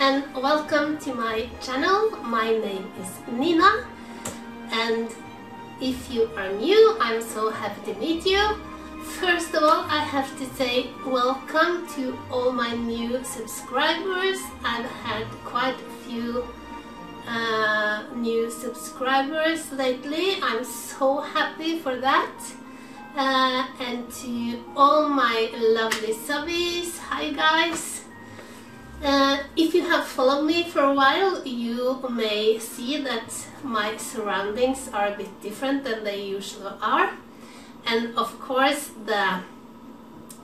and welcome to my channel. My name is Nina, and if you are new, I'm so happy to meet you. First of all, I have to say welcome to all my new subscribers. I've had quite a few new subscribers lately. I'm so happy for that. And to all my lovely subbies, hi guys. If you have followed me for a while, you may see that my surroundings are a bit different than they usually are. And of course the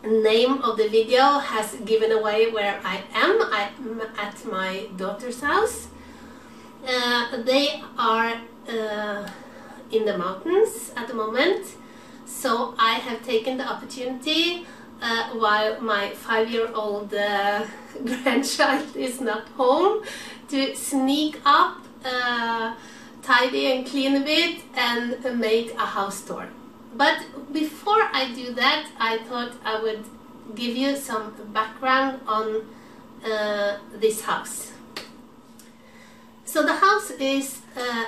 name of the video has given away where I am. I'm at my daughter's house. They are in the mountains at the moment, so I have taken the opportunity while my 5-year-old grandchild is not home to sneak up, tidy and clean a bit and make a house tour. But before I do that, I thought I would give you some background on this house. So the house is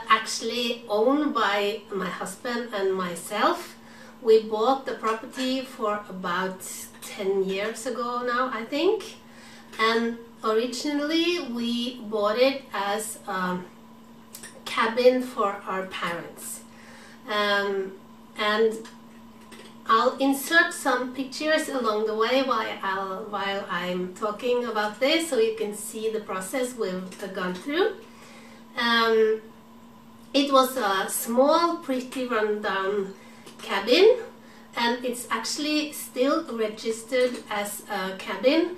actually owned by my husband and myself. We bought the property for about 10 years ago now, I think. And originally we bought it as a cabin for our parents. And I'll insert some pictures along the way while I'm talking about this, so you can see the process we've gone through. It was a small, pretty run-down cabin, and it's actually still registered as a cabin,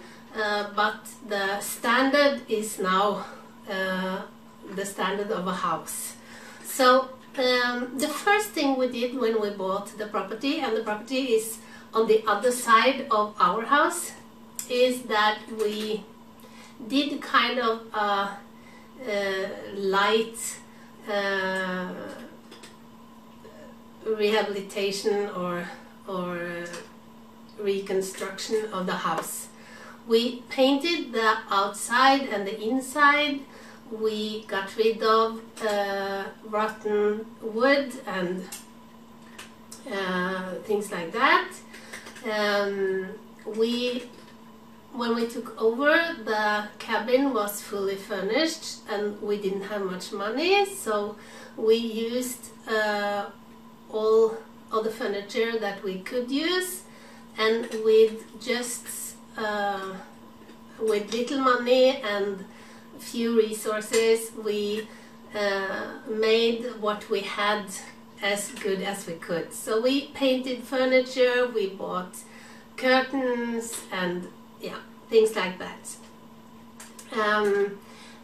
but the standard is now the standard of a house. So the first thing we did when we bought the property, and the property is on the other side of our house, is that we did kind of a light rehabilitation or reconstruction of the house. We painted the outside and the inside. We got rid of rotten wood and things like that. When we took over, the cabin was fully furnished and we didn't have much money, so we used all of the furniture that we could use, and with just with little money and few resources, we made what we had as good as we could. So we painted furniture, we bought curtains and yeah, things like that.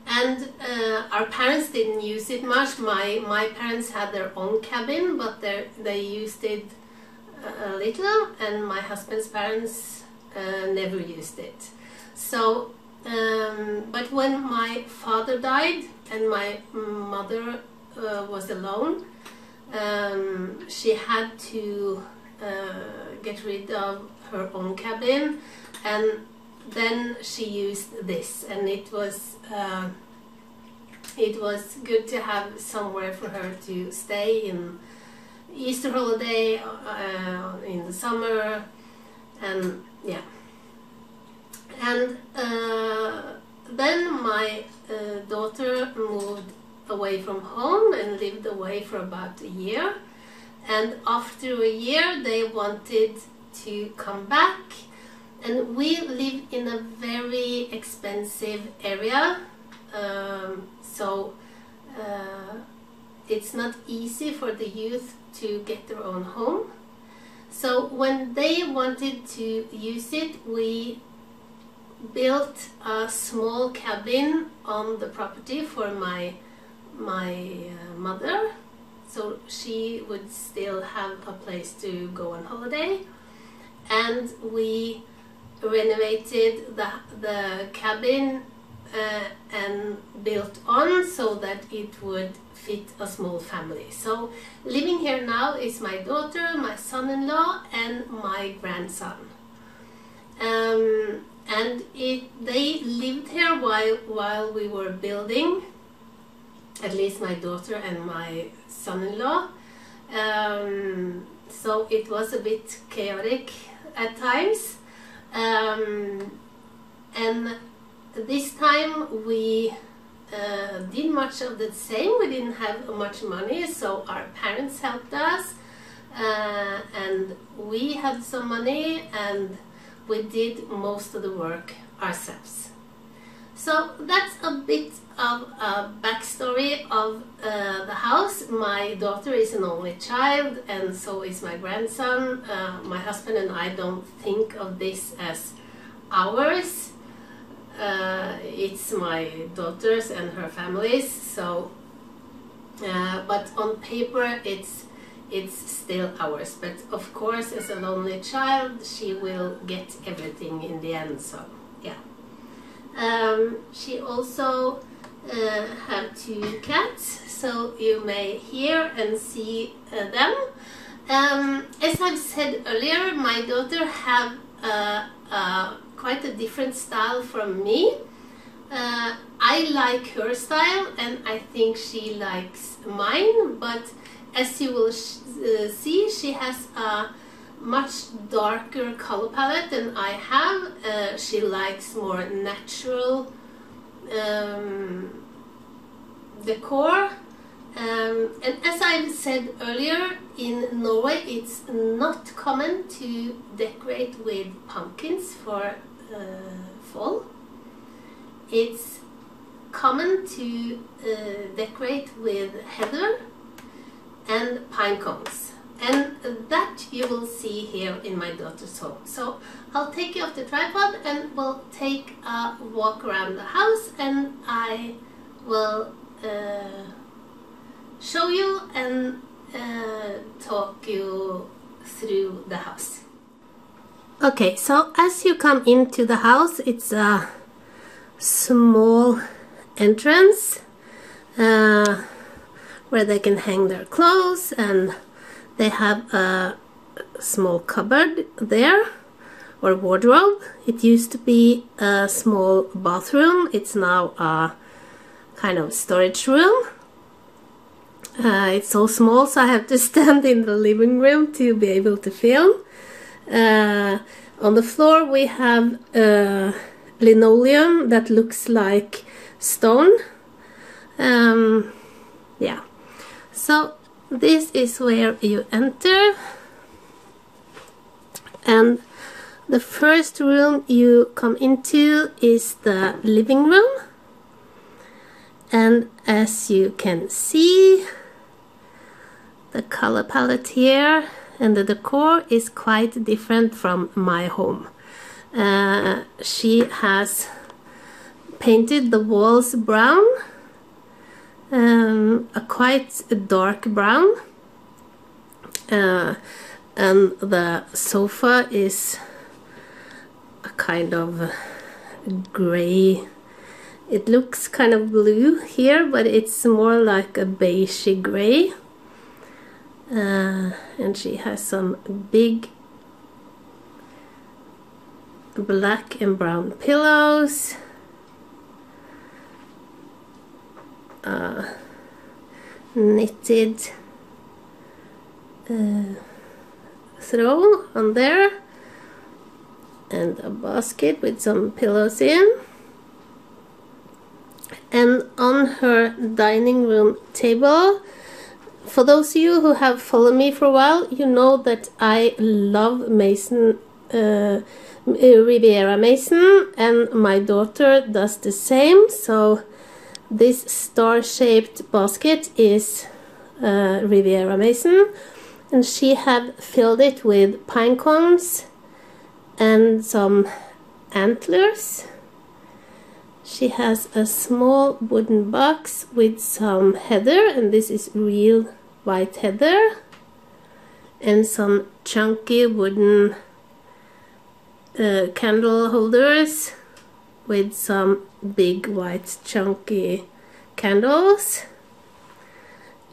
And our parents didn't use it much. My parents had their own cabin, but they used it a little, and my husband's parents never used it. So but when my father died and my mother was alone, she had to get rid of her own cabin, and then she used this, and it was good to have somewhere for her to stay in Easter holiday, in the summer, and yeah. And then my daughter moved away from home and lived away for about a year. And after a year, they wanted to come back. And we live in a very expensive area. So it's not easy for the youth to get their own home. So when they wanted to use it, we built a small cabin on the property for my mother, so she would still have a place to go on holiday. And we renovated the cabin and built on so that it would fit a small family. So living here now is my daughter, my son-in-law and my grandson. and they lived here while we were building, at least my daughter and my son-in-law. So it was a bit chaotic at times, and this time we did much of the same. We didn't have much money, so our parents helped us, and we had some money, and we did most of the work ourselves. So that's a bit of a backstory of the house. My daughter is an only child, and so is my grandson. My husband and I don't think of this as ours. It's my daughter's and her family's. So, but on paper it's still ours. But of course, as an only child, she will get everything in the end. So, yeah. She also have 2 cats, so you may hear and see them. As I've said earlier, my daughter have quite a different style from me. I like her style, and I think she likes mine, but as you will see, she has a much darker color palette than I have. She likes more natural decor, and as I've said earlier, in Norway it's not common to decorate with pumpkins for fall. It's common to decorate with heather and pine cones. And that you will see here in my daughter's home. So I'll take you off the tripod and we'll take a walk around the house, and I will show you and talk you through the house. Okay, so as you come into the house, it's a small entrance where they can hang their clothes, and they have a small cupboard there, or wardrobe. It used to be a small bathroom. It's now a kind of storage room. It's so small, so I have to stand in the living room to be able to film. On the floor we have linoleum that looks like stone. Yeah. So this is where you enter, and the first room you come into is the living room, and as you can see, the color palette here and the decor is quite different from my home. She has painted the walls brown, a quite dark brown, and the sofa is a kind of gray. It looks kind of blue here, but it's more like a beigey gray. And she has some big black and brown pillows. Knitted throw on there, and a basket with some pillows in. And on her dining room table, for those of you who have followed me for a while, you know that I love Mason, Riviera Mason, and my daughter does the same. So this star-shaped basket is Riviera Mason, and she had filled it with pine cones and some antlers. She has a small wooden box with some heather, and this is real white heather, and some chunky wooden candle holders with some big white chunky candles.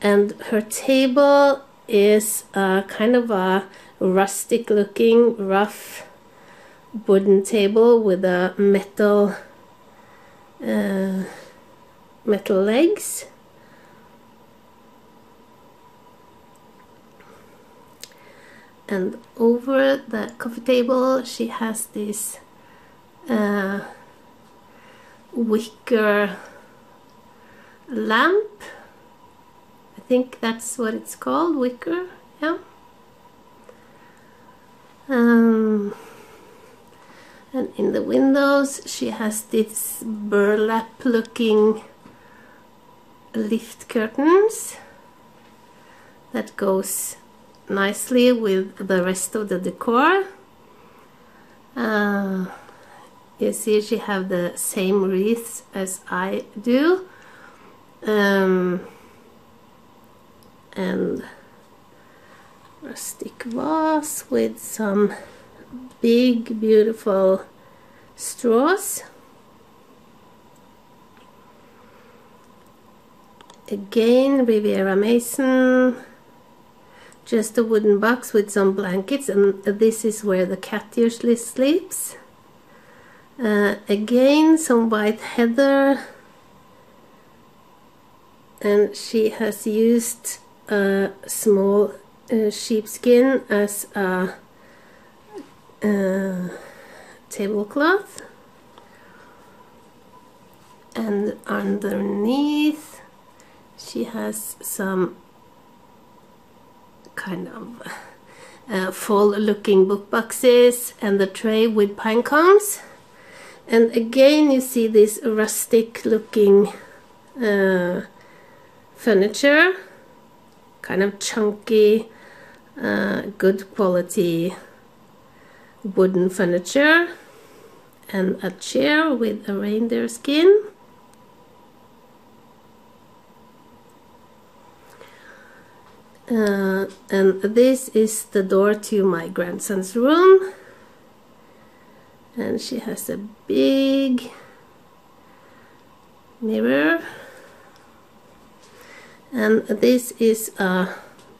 And her table is kind of a rustic looking rough wooden table with a metal legs. And over the coffee table she has this wicker lamp. I think that's what it's called, wicker, yeah. And in the windows she has this burlap looking lift curtains that goes nicely with the rest of the decor. You see she have the same wreaths as I do, and rustic vase with some big beautiful straws. Again Riviera Mason, just a wooden box with some blankets, and this is where the cat usually sleeps. Again some white heather, and she has used a small sheepskin as a tablecloth, and underneath she has some kind of fall looking book boxes and the tray with pine cones. And again you see this rustic looking furniture, kind of chunky, good quality wooden furniture, and a chair with a reindeer skin. And this is the door to my grandson's room, and she has a big mirror, and this is a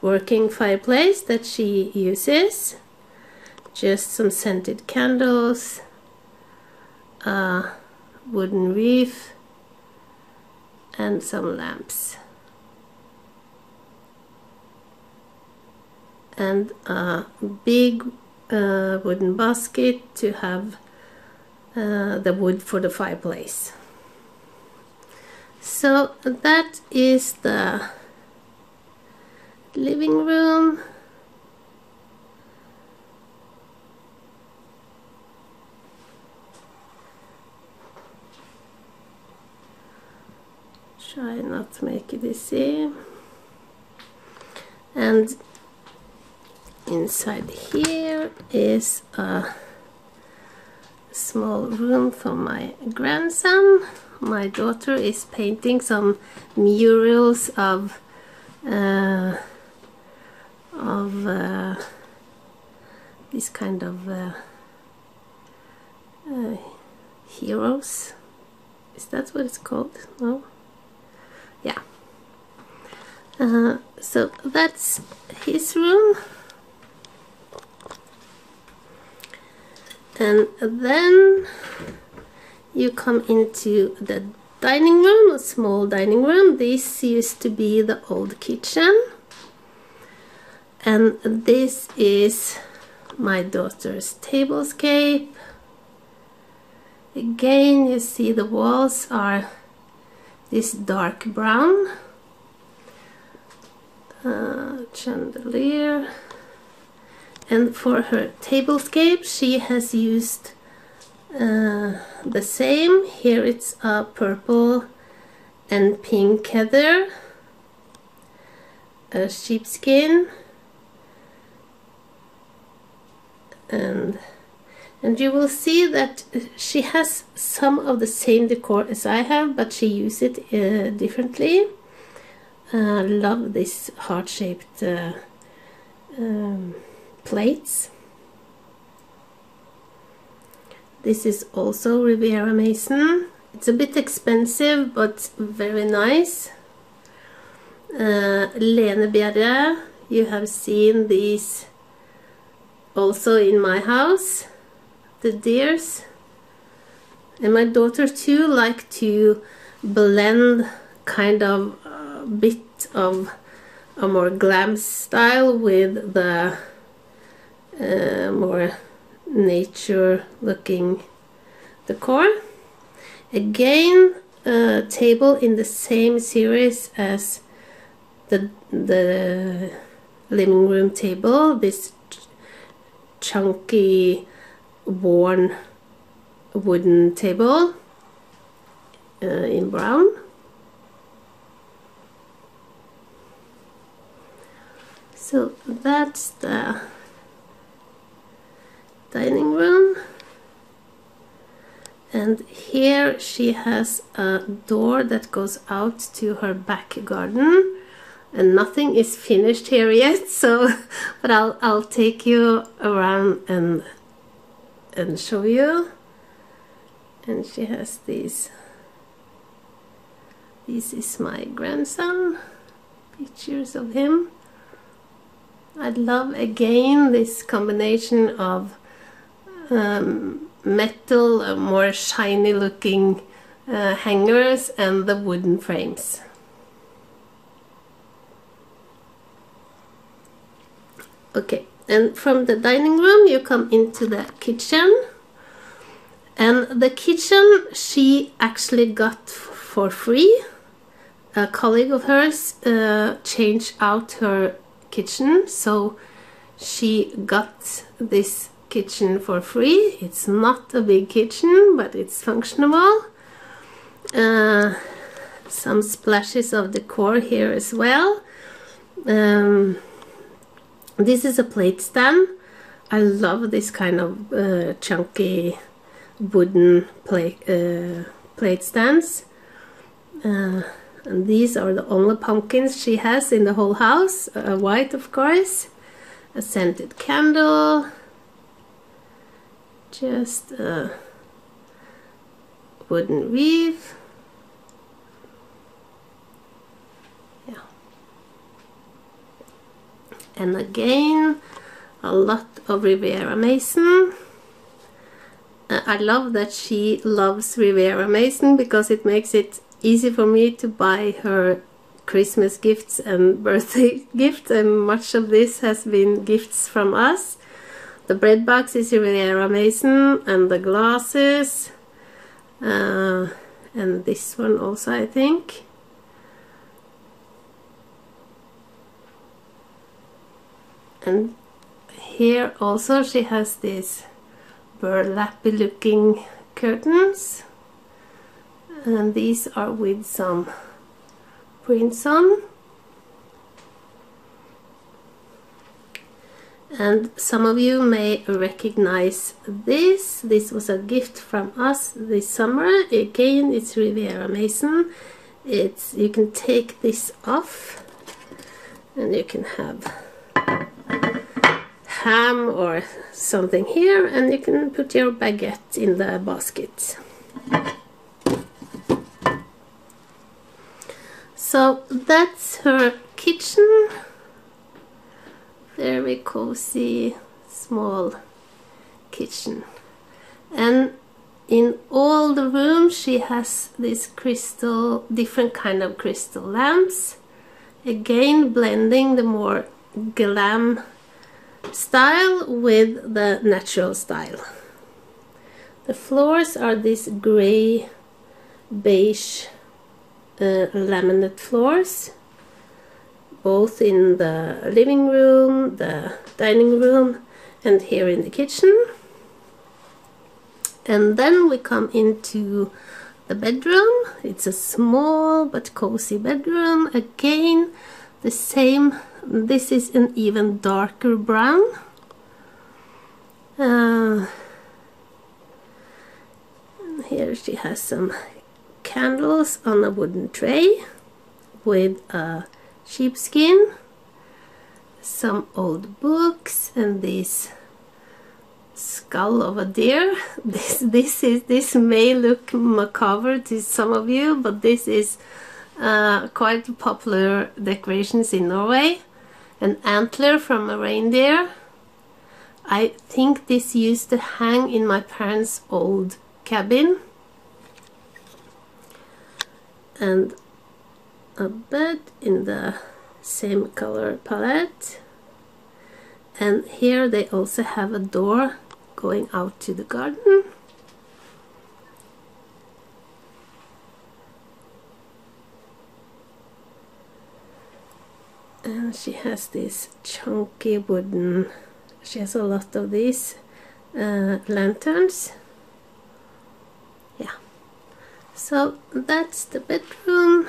working fireplace that she uses. Just some scented candles, a wooden wreath, and some lamps, and a big wooden basket to have the wood for the fireplace. So that is the living room. Try not to make it easy. And inside here is a small room for my grandson. My daughter is painting some murals of this kind of heroes. Is that what it's called? No? Yeah. So that's his room. And then you come into the dining room, a small dining room. This used to be the old kitchen. And this is my daughter's tablescape. Again, you see the walls are this dark brown. Chandelier. And for her tablescape she has used the same. Here it's a purple and pink heather, a sheepskin, and you will see that she has some of the same decor as I have, but she uses it differently. Love this heart-shaped plates. This is also Riviera Mason. It's a bit expensive but very nice. Lenebjerre, you have seen these also in my house. the deers. And my daughter too like to blend kind of a bit of a more glam style with the more nature looking decor. Again, a table in the same series as the living room table, this chunky worn wooden table in brown. So that's the dining room, and here she has a door that goes out to her back garden, and nothing is finished here yet, so but I'll take you around and show you. And she has these. This is my grandson, pictures of him. I love again this combination of metal, more shiny looking hangers, and the wooden frames. Okay, and from the dining room you come into the kitchen. And the kitchen she actually got for free. A colleague of hers changed out her kitchen, so she got this kitchen for free. It's not a big kitchen, but it's functional. Some splashes of decor here as well. This is a plate stand. I love this kind of chunky wooden plate stands. And these are the only pumpkins she has in the whole house. White, of course. A scented candle. Just a wooden wreath. Yeah. And again, a lot of Riviera Mason. I love that she loves Riviera Mason because it makes it easy for me to buy her Christmas gifts and birthday gifts, and much of this has been gifts from us. The bread box is Riviera Mason, and the glasses, and this one also, I think. And here also she has these burlappy looking curtains, and these are with some prints on. And some of you may recognize this. This was a gift from us this summer. Again, it's Riviera Mason. You can take this off and you can have ham or something here, and you can put your baguette in the basket. So that's her kitchen. Very cozy, small kitchen. And in all the rooms she has these different kind of crystal lamps. Again, blending the more glam style with the natural style. The floors are this gray beige laminate floors, both in the living room, the dining room, and here in the kitchen. And then we come into the bedroom. It's a small but cozy bedroom. Again, the same. This is an even darker brown. And here she has some candles on a wooden tray with a sheepskin, some old books, and this skull of a deer. This may look macabre to some of you, but this is quite popular decorations in Norway. An antler from a reindeer. I think this used to hang in my parents' old cabin. And a bed in the same color palette. And here they also have a door going out to the garden. And she has this chunky wooden, she has a lot of these lanterns. Yeah, so that's the bedroom.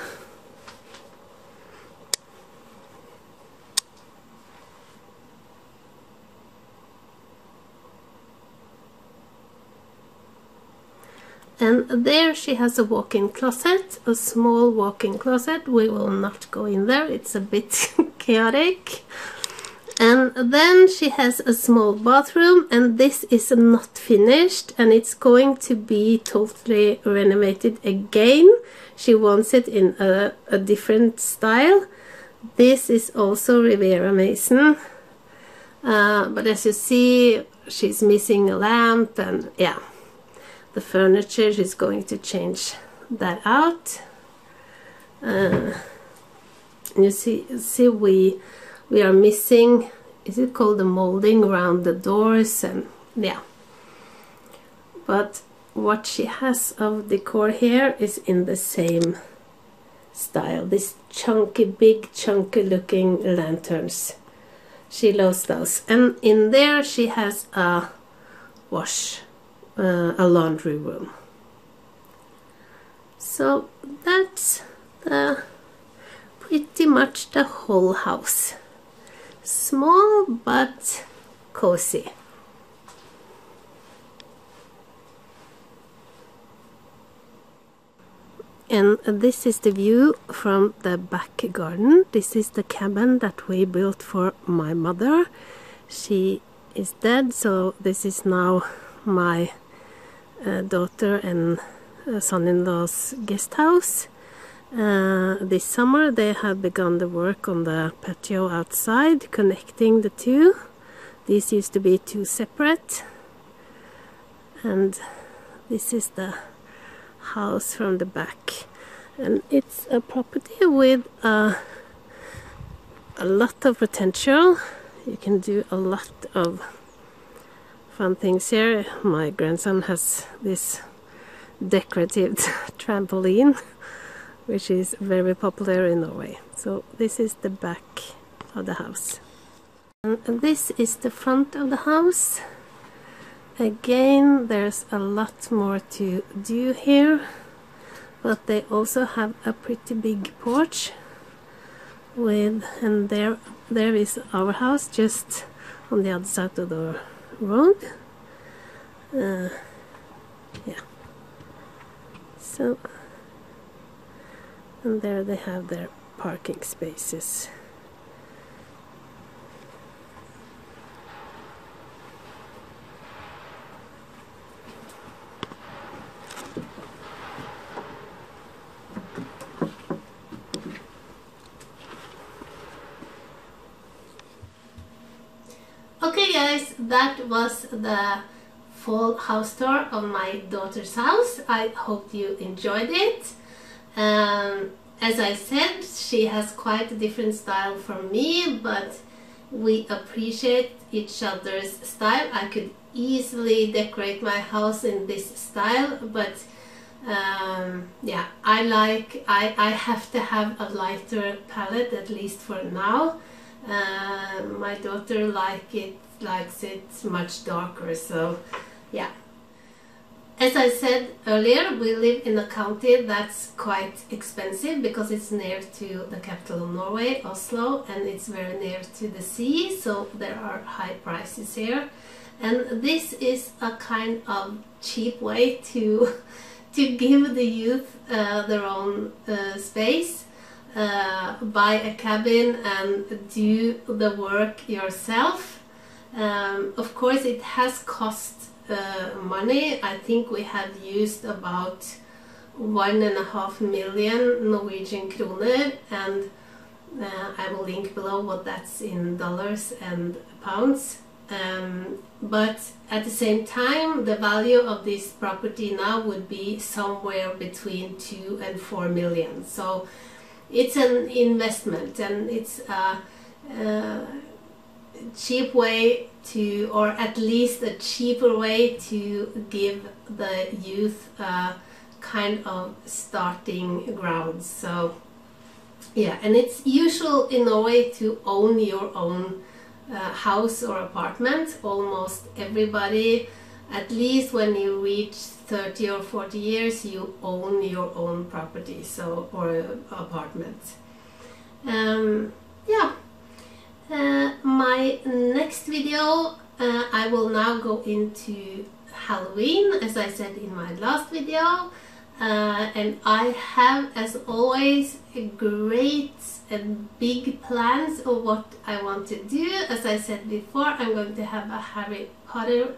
And there she has a walk-in closet, a small walk-in closet. We will not go in there, it's a bit chaotic. And then she has a small bathroom, and this is not finished, and it's going to be totally renovated again. She wants it in a different style. This is also Riviera Mason, but as you see, she's missing a lamp, and yeah. The furniture, she's going to change that out. You see we are missing, is it called the molding around the doors, and yeah. But what she has of decor here is in the same style. This chunky, big chunky looking lanterns. She loves those. And in there she has a a laundry room. So that's pretty much the whole house. Small but cozy. And this is the view from the back garden. This is the cabin that we built for my mother. She is dead, so this is now my daughter and son-in-law's guest house. This summer they have begun the work on the patio outside, connecting the two. These used to be two separate. And this is the house from the back. And it's a property with a lot of potential. You can do a lot of fun things here. My grandson has this decorative trampoline, which is very popular in Norway. So this is the back of the house. And this is the front of the house. Again, there's a lot more to do here, but they also have a pretty big porch with, and there is our house just on the other side of the road. Yeah, so, and there they have their parking spaces. Okay guys, that was the full house tour of my daughter's house. I hope you enjoyed it. As I said, she has quite a different style from me, but we appreciate each other's style. I could easily decorate my house in this style, but yeah, I have to have a lighter palette, at least for now. My daughter likes it much darker, so yeah. As I said earlier, we live in a county that's quite expensive because it's near to the capital of Norway, Oslo, and it's very near to the sea, so there are high prices here. And this is a kind of cheap way to give the youth their own space. Buy a cabin and do the work yourself. Of course it has cost money. I think we have used about 1.5 million Norwegian kroner, and I will link below what that's in dollars and pounds. but at the same time the value of this property now would be somewhere between 2 and 4 million. So it's an investment, and it's a cheap way to, or at least a cheaper way to give the youth kind of starting grounds. So yeah, and it's usual in Norway to own your own house or apartment. Almost everybody, at least when you reach 30 or 40 years, you own your own property, so, or apartment. Yeah. My next video, I will now go into Halloween, as I said in my last video, and I have, as always, great and big plans of what I want to do. As I said before, I'm going to have a Harry Potter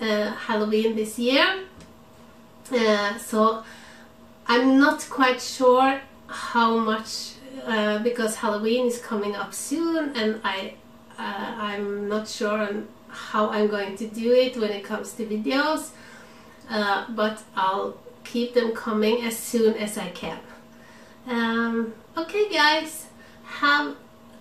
Halloween this year, so I'm not quite sure how much, because Halloween is coming up soon, and I'm not sure on how I'm going to do it when it comes to videos, but I'll keep them coming as soon as I can. Okay guys,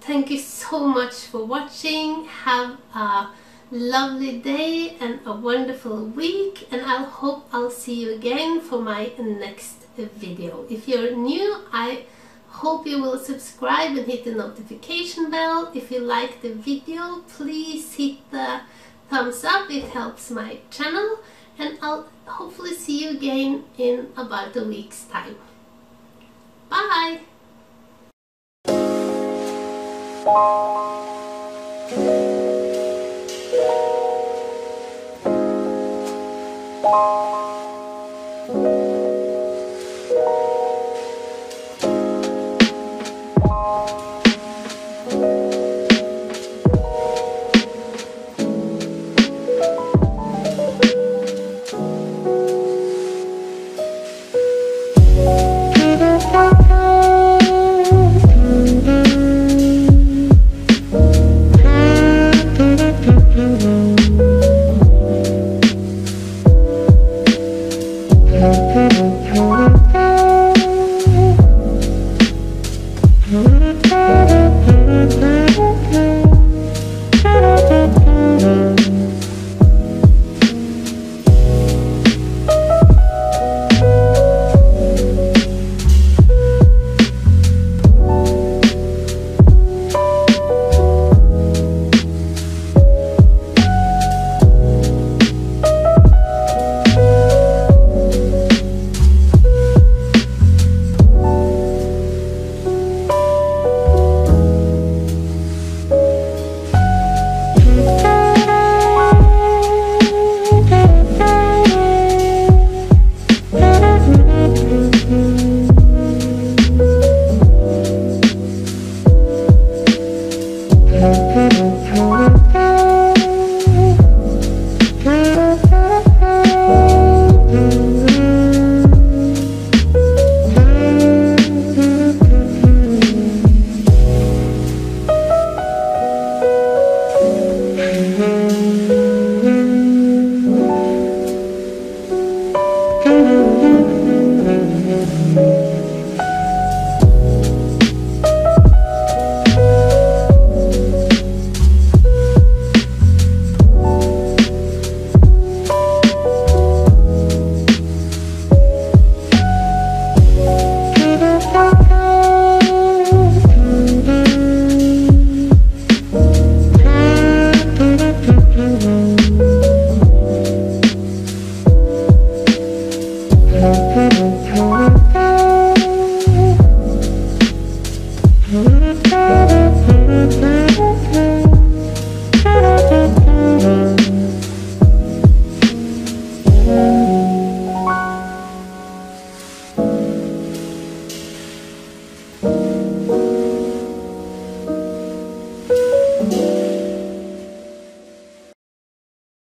thank you so much for watching. Have a lovely day and a wonderful week, and I hope I'll see you again for my next video. If you're new, I hope you will subscribe and hit the notification bell. If you like the video, please hit the thumbs up, it helps my channel, and I'll hopefully see you again in about a week's time. Bye!